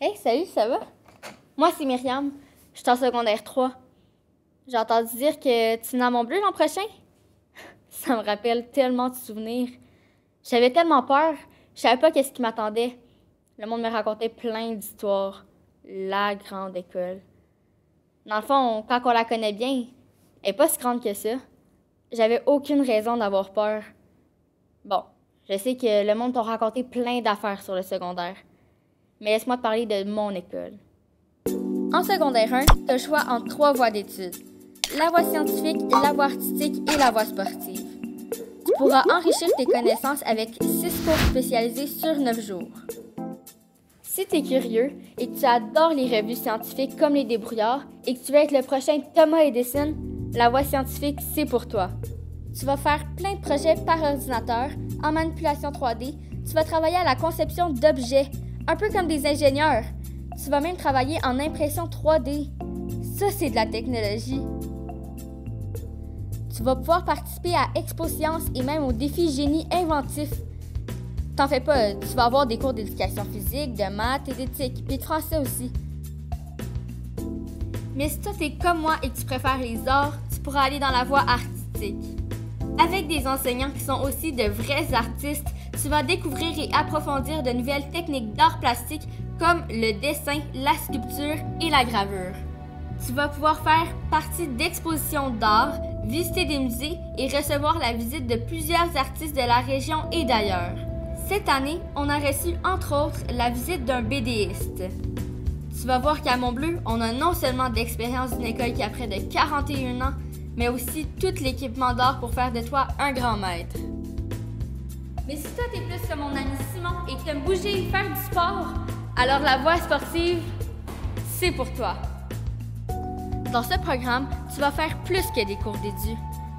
Hey, salut, ça va? Moi, c'est Myriam. Je suis en secondaire 3. J'ai entendu dire que tu venais à Mont-Bleu l'an prochain. Ça me rappelle tellement de souvenirs. J'avais tellement peur. Je savais pas qu'est-ce qui m'attendait. Le monde me racontait plein d'histoires. La grande école. Dans le fond, quand on la connaît bien, elle est pas si grande que ça. J'avais aucune raison d'avoir peur. Bon, je sais que le monde t'a raconté plein d'affaires sur le secondaire. Mais laisse-moi te parler de mon école. En secondaire 1, tu as le choix entre 3 voies d'études. La voie scientifique, la voie artistique et la voie sportive. Tu pourras enrichir tes connaissances avec 6 cours spécialisés sur 9 jours. Si tu es curieux et que tu adores les revues scientifiques comme Les Débrouillards et que tu veux être le prochain Thomas Edison, la voie scientifique, c'est pour toi. Tu vas faire plein de projets par ordinateur, en manipulation 3D. Tu vas travailler à la conception d'objets, un peu comme des ingénieurs. Tu vas même travailler en impression 3D. Ça, c'est de la technologie. Tu vas pouvoir participer à Expo Science et même au défi génie inventif. T'en fais pas, tu vas avoir des cours d'éducation physique, de maths et d'éthique, puis de français aussi. Mais si toi t'es comme moi et que tu préfères les arts, tu pourras aller dans la voie artistique. Avec des enseignants qui sont aussi de vrais artistes, tu vas découvrir et approfondir de nouvelles techniques d'art plastique comme le dessin, la sculpture et la gravure. Tu vas pouvoir faire partie d'expositions d'art, visiter des musées et recevoir la visite de plusieurs artistes de la région et d'ailleurs. Cette année, on a reçu entre autres la visite d'un BDiste. Tu vas voir qu'à Mont-Bleu, on a non seulement d'expérience d'une école qui a près de 41 ans, mais aussi tout l'équipement d'art pour faire de toi un grand maître. Mais si toi t'es plus comme mon ami Simon et que t'aimes bouger et faire du sport, alors la voie sportive, c'est pour toi. Dans ce programme, tu vas faire plus que des cours d'édu.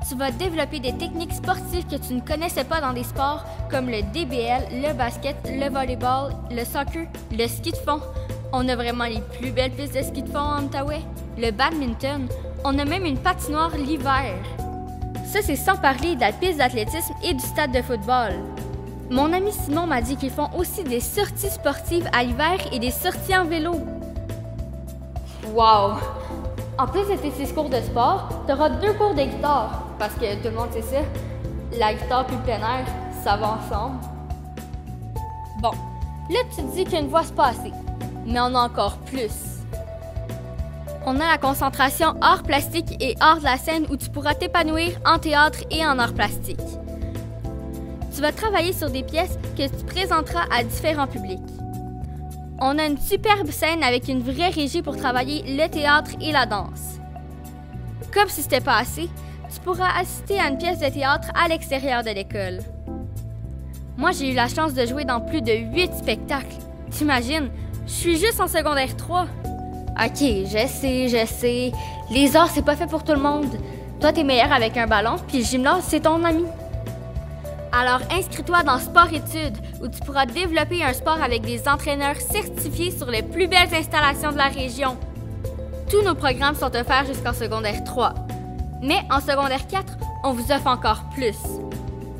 Tu vas développer des techniques sportives que tu ne connaissais pas dans des sports comme le DBL, le basket, le volleyball, le soccer, le ski de fond. On a vraiment les plus belles pistes de ski de fond en Outaouais. Le badminton, on a même une patinoire l'hiver. Ça, c'est sans parler de la piste d'athlétisme et du stade de football. Mon ami Simon m'a dit qu'ils font aussi des sorties sportives à l'hiver et des sorties en vélo. Wow! En plus de tes 6 cours de sport, tu auras 2 cours de guitare. Parce que tout le monde sait ça, la guitare puis le plein air, ça va ensemble. Bon, là tu te dis qu'une voie c'est pas assez, mais on a encore plus. On a la concentration art plastique et art de la scène où tu pourras t'épanouir en théâtre et en art plastique. Tu vas travailler sur des pièces que tu présenteras à différents publics. On a une superbe scène avec une vraie régie pour travailler le théâtre et la danse. Comme si c'était pas assez, tu pourras assister à une pièce de théâtre à l'extérieur de l'école. Moi, j'ai eu la chance de jouer dans plus de 8 spectacles. T'imagines, je suis juste en secondaire 3. Ok, je sais. Les arts, c'est pas fait pour tout le monde. Toi, t'es meilleur avec un ballon, puis le gymnase, c'est ton ami. Alors, inscris-toi dans Sport-Études, où tu pourras développer un sport avec des entraîneurs certifiés sur les plus belles installations de la région. Tous nos programmes sont offerts jusqu'en secondaire 3. Mais en secondaire 4, on vous offre encore plus.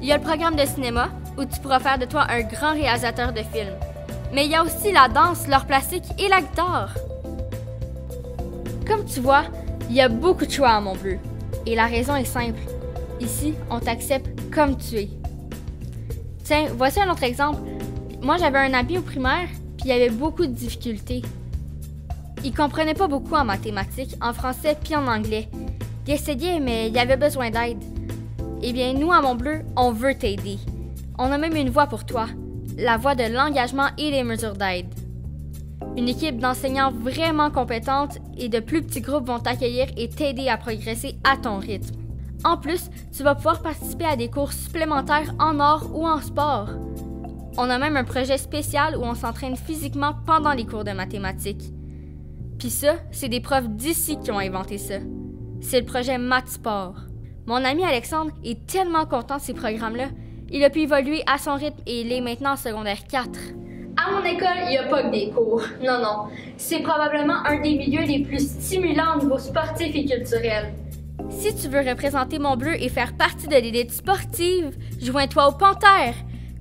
Il y a le programme de cinéma, où tu pourras faire de toi un grand réalisateur de films. Mais il y a aussi la danse, l'art plastique et la guitare. Comme tu vois, il y a beaucoup de choix à Mont-Bleu. Et la raison est simple. Ici, on t'accepte comme tu es. Tiens, voici un autre exemple. Moi, j'avais un ami au primaire, puis il avait beaucoup de difficultés. Il comprenait pas beaucoup en mathématiques, en français puis en anglais. Il essayait, mais il avait besoin d'aide. Eh bien, nous, à Mont-Bleu, on veut t'aider. On a même une voie pour toi, la voie de l'engagement et les mesures d'aide. Une équipe d'enseignants vraiment compétente et de plus petits groupes vont t'accueillir et t'aider à progresser à ton rythme. En plus, tu vas pouvoir participer à des cours supplémentaires en art ou en sport. On a même un projet spécial où on s'entraîne physiquement pendant les cours de mathématiques. Puis ça, c'est des profs d'ici qui ont inventé ça. C'est le projet Maths Sport. Mon ami Alexandre est tellement content de ces programmes-là. Il a pu évoluer à son rythme et il est maintenant en secondaire 4. À mon école, il n'y a pas que des cours. Non. C'est probablement un des milieux les plus stimulants au niveau sportif et culturel. Si tu veux représenter Mont-Bleu et faire partie de l'élite sportive, joins-toi aux Panthères.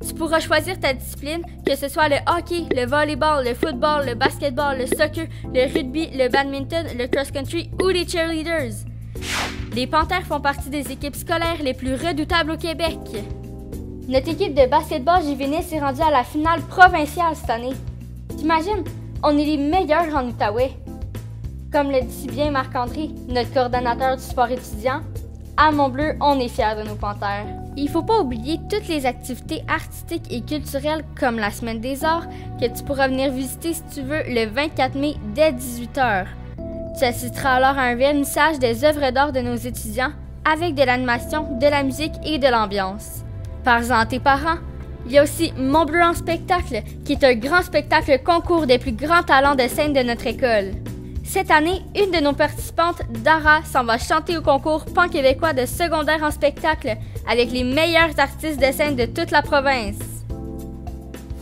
Tu pourras choisir ta discipline, que ce soit le hockey, le volleyball, le football, le basketball, le soccer, le rugby, le badminton, le cross-country ou les cheerleaders. Les Panthères font partie des équipes scolaires les plus redoutables au Québec. Notre équipe de basketball juvénile s'est rendue à la finale provinciale cette année. T'imagines, on est les meilleurs en Outaouais. Comme le dit si bien Marc-André, notre coordonnateur du sport étudiant, à Montbleu, on est fiers de nos Panthères. Il faut pas oublier toutes les activités artistiques et culturelles comme la Semaine des Arts que tu pourras venir visiter si tu veux le 24 mai dès 18h. Tu assisteras alors à un vernissage des œuvres d'art de nos étudiants avec de l'animation, de la musique et de l'ambiance. Parle-en à tes parents. Il y a aussi Montbleu en spectacle, qui est un grand spectacle concours des plus grands talents de scène de notre école. Cette année, une de nos participantes, Dara, s'en va chanter au concours pan-québécois de secondaire en spectacle avec les meilleurs artistes de scène de toute la province.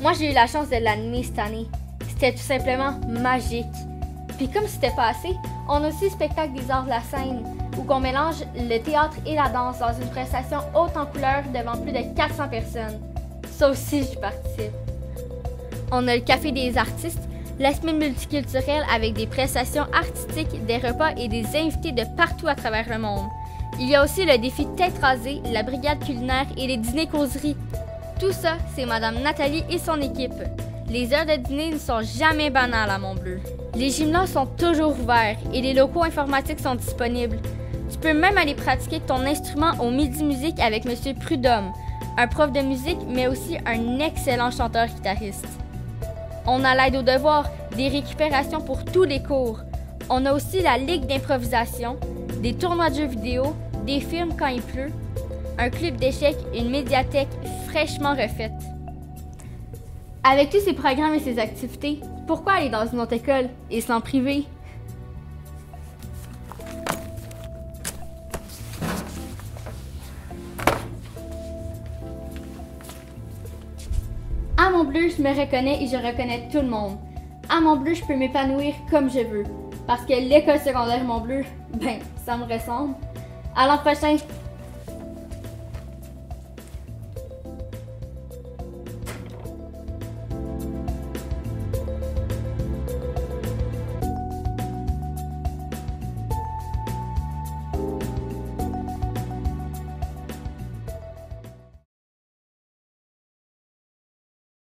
Moi, j'ai eu la chance de l'animer cette année. C'était tout simplement magique. Puis comme c'était pas assez, on a aussi le spectacle des arts de la scène, où on mélange le théâtre et la danse dans une prestation haute en couleurs devant plus de 400 personnes. Ça aussi, j'y participe. On a le Café des artistes, la semaine multiculturelle avec des prestations artistiques, des repas et des invités de partout à travers le monde. Il y a aussi le défi tête rasée, la brigade culinaire et les dîners causeries. Tout ça, c'est Madame Nathalie et son équipe. Les heures de dîner ne sont jamais banales à Montbleu. Les gymnases sont toujours ouverts et les locaux informatiques sont disponibles. Tu peux même aller pratiquer ton instrument au Midi Musique avec Monsieur Prudhomme, un prof de musique mais aussi un excellent chanteur-guitariste. On a l'aide aux devoirs, des récupérations pour tous les cours. On a aussi la ligue d'improvisation, des tournois de jeux vidéo, des films quand il pleut, un club d'échecs, une médiathèque fraîchement refaite. Avec tous ces programmes et ces activités, pourquoi aller dans une autre école et s'en priver? À Montbleu, je me reconnais et je reconnais tout le monde. À Montbleu, je peux m'épanouir comme je veux. Parce que l'école secondaire Montbleu, ça me ressemble. À l'an prochain!